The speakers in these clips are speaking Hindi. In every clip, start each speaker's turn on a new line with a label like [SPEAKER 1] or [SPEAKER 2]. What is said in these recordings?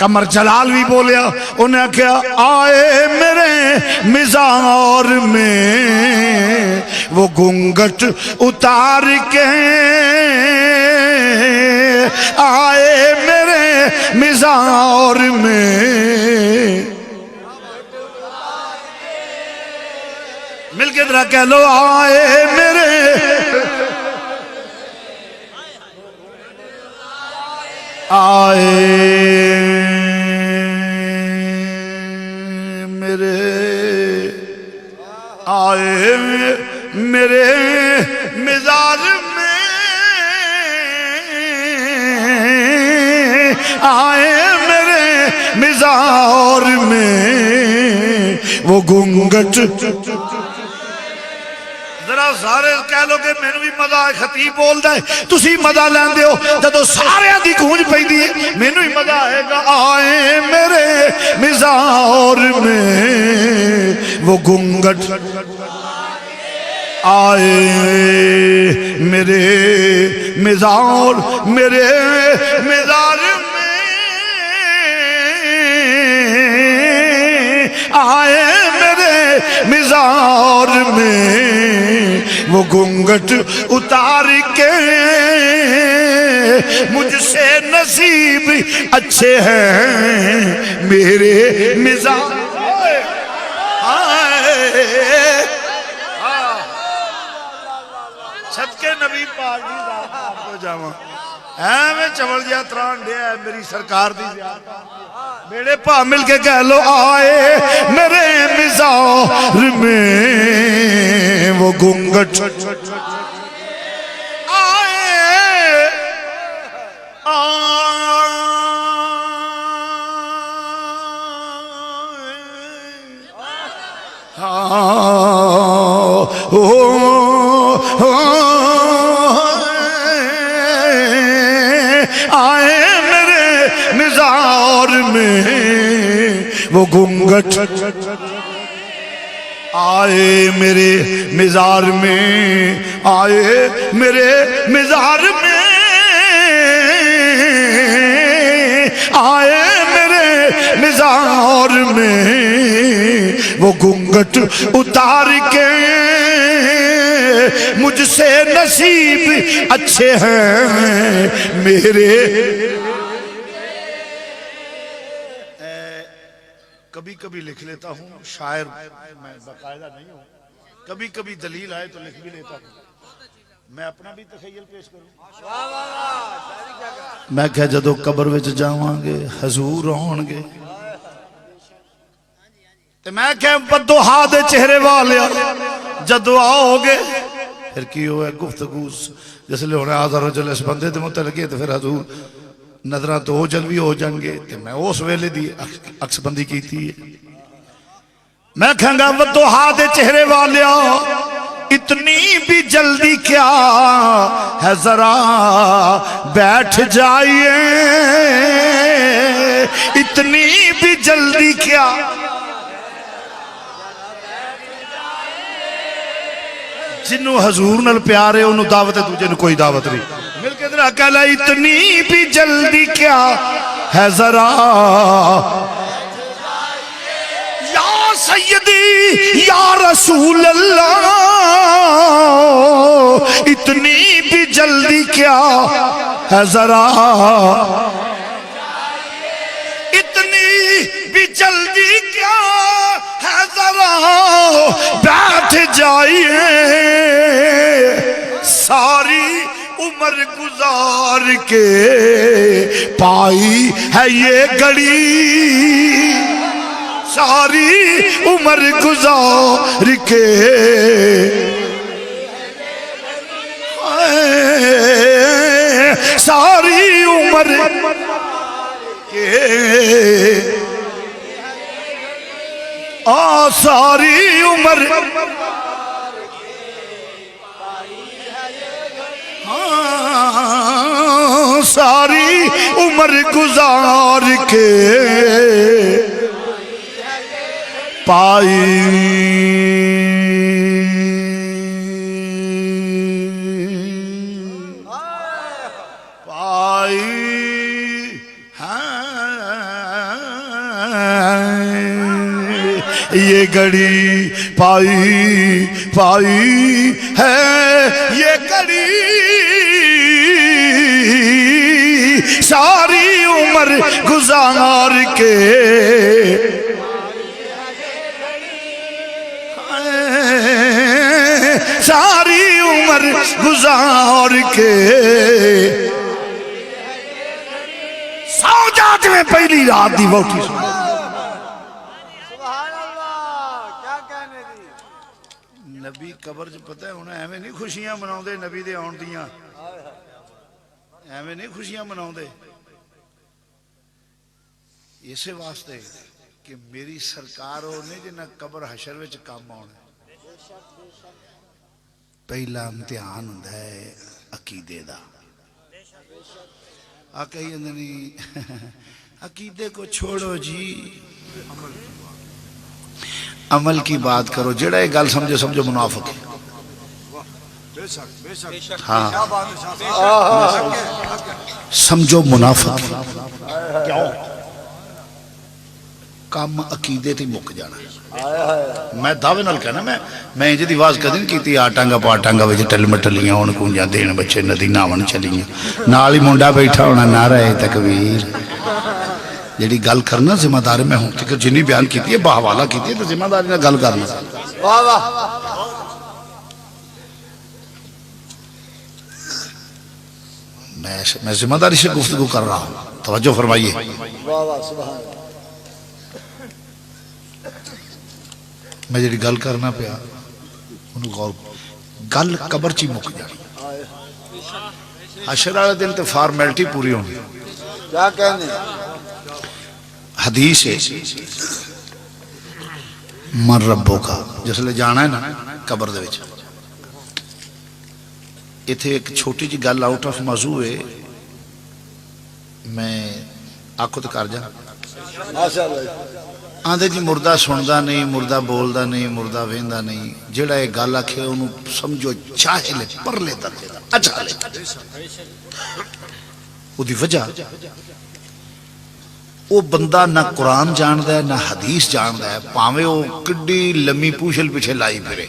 [SPEAKER 1] कमर जलाल भी बोलिया, उन्हें क्या आए मेरे मिज़ार में वो घूंघट उतार के, आए मेरे मिज़ार में। मिलके जरा कह लो, आए मेरे आए मेरे मिज़ार में, आए मेरे मिज़ार में वो घूंघट। जरा सारे कह लो कि मैनू भी मजा है, खतीब बोलता है तुसी मजा लैंदे हो, जदों सारियां दी गूंज पैंदी है मैनू ही मजा आएगा। आए मेरे मिज़ार में वो घूंघट, आए मेरे मिज़ार, मेरे मिज़ार में आए मेरे मिज़ार में वो घूंघट उतार के। मुझसे नसीब अच्छे हैं मेरे मिज़ार। सदके नबी पाक दी ज़ात को जावा, मैं चवल जिहा त्राण दिया मेरी सरकार दी ज़ियारत। मेरे भा मिल के कह लो, आए मेरे मिज़ार में वो घूंघट, आए आए मेरे मिज़ार में वो घूंघट, आए मेरे मिज़ार में, आए मेरे मिज़ार में आए मेरे मिज़ार में वो घूंघट उतार के। मुझसे नसीब अच्छे हैं मेरे। कभी कभी लिख लेता हूँ, शायर मैं बाकायदा नहीं हूँ, कभी कभी दलील आए तो लिख भी लेता हूँ। मैं अपना भी तखय्युल पेश करूँ। मैं क्या जदों कब्र विच जावांगे हजूर आउणगे ते मैं क्या बददुआ दे चेहरे वालिया जदों आओगे फिर की होए गुफ्तगू जिसले होने आज़ा रजुल इस बंदे दे मुतलके ते फिर हजूर नजरां तो ओझल भी हो जाएंगे। ते मैं उस वेले दी अक्सबंदी की थी। मैं कहूँगा बददुआ दे चेहरे वालिया इतनी भी जल्दी क्या है, जरा बैठ जाइए। इतनी भी जल्दी क्या, जिन्हों हजूर नाल प्यार है उन्होंने दावत है, दूजे नूं कोई दावत नहीं। मिलके जरा कहला, इतनी भी जल्दी क्या है, जरा या सैयदी या रसूल अल्लाह। इतनी भी जल्दी क्या है, जरा इतनी भी जल्दी क्या है, जरा बैठ जाइए। सारी उम्र गुजार के पाई है ये घड़ी, सारी उम्र गुजार के सारी उम्र के सारी उम्र सारी उम्र गुजार के पाई पाई है ये घड़ी पाई पाई है, ये घड़ी सारी उम्र गुजार के, सारी उम्र गुजार के सौजात में पहली रात दी वोटी। नबी कबर च पता है उन्हें एवं नहीं खुशियां मनाते नबी दे आउण दियां, एवं नहीं खुशियां मनाते इसे वास्ते कि मेरी सरकार ने जिन्हें कबर हशर विच काम आना। पहला इम्तिहान होंदा है अकीदे दा। आ कही जांदे नहीं अकीदे को छोड़ो जी, अमल की बात करो। जेड़ा ये गल समझो समझो मुनाफिक है। हाँ समझो मुनाफिक क्यों? काम अकीदे ते मुक जाना। मैं दावे नाल कहना, मैं इंज दी आवाज कदी नहीं की आ टांगा पा टांगा विच टल मटलियां होण कूंजां देण बच्चे नदी नहावन चलियां, नाल ही मुंडा बैठा होना नारा है तकबीर। जेड़ी गल करना जिम्मेदारी मैं हूं तक जिन्नी बयान की है बहवाला की है तो जिम्मेदारी नाल गल करना। वाह वाह मैं जिम्मेदारी से गुफ्तगू कर रहा हूं, तवज्जो फरमाइए। वाह वाह सुभान। मैं जी गल करना पिया गौर, गल कबर च मुक जानी। हशर वाले दिन तो फॉर्मैलिटी पूरी होनी। क्या कहने हदीस है मन रब्बो का, जिसले जाना है ना कबर दे विच। इत्थे एक छोटी जी गल आउट ऑफ मौजू है, मैं आखो तो कर जा। आंदे जी मुर्दा सुनता नहीं, मुर्दा बोलता नहीं, मुर्दा वेंदा नहीं। जेड़ा ये गल आखे उन्होंने समझो चाहे ले परले दर्जे दा अच्छा ले। उदी वजह वो बंदा ना कुरान जानता है ना हदीस जानता है, भावें वो किड्डी लम्मी पूछल पिछे लाई फिरे।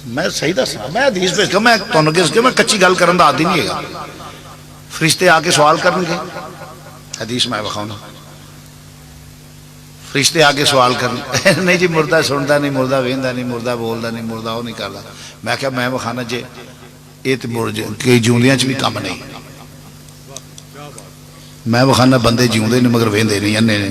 [SPEAKER 1] मैं सही दसा, मैं हदीस पेश कर, मैं तुहानू किस मैं कच्ची गल करन दा आदी नहीं है। फरिश्ते आके सवाल करनगे, हदीस मैं विखाऊंगा। फरिश्ते आके सवाल कर नहीं जी मुर्दा सुनता नहीं, मुर्दा वेंदा नहीं, मुर्दा बोलता नहीं, मुर्दा वो नहीं करता। मैं क्या मैं विखाना जे ये तो कई जिउंदियां च भी कम नहीं। मैं विखाना बंदे जिउंदे ने मगर वेंदे नहीं, अन्ने ने।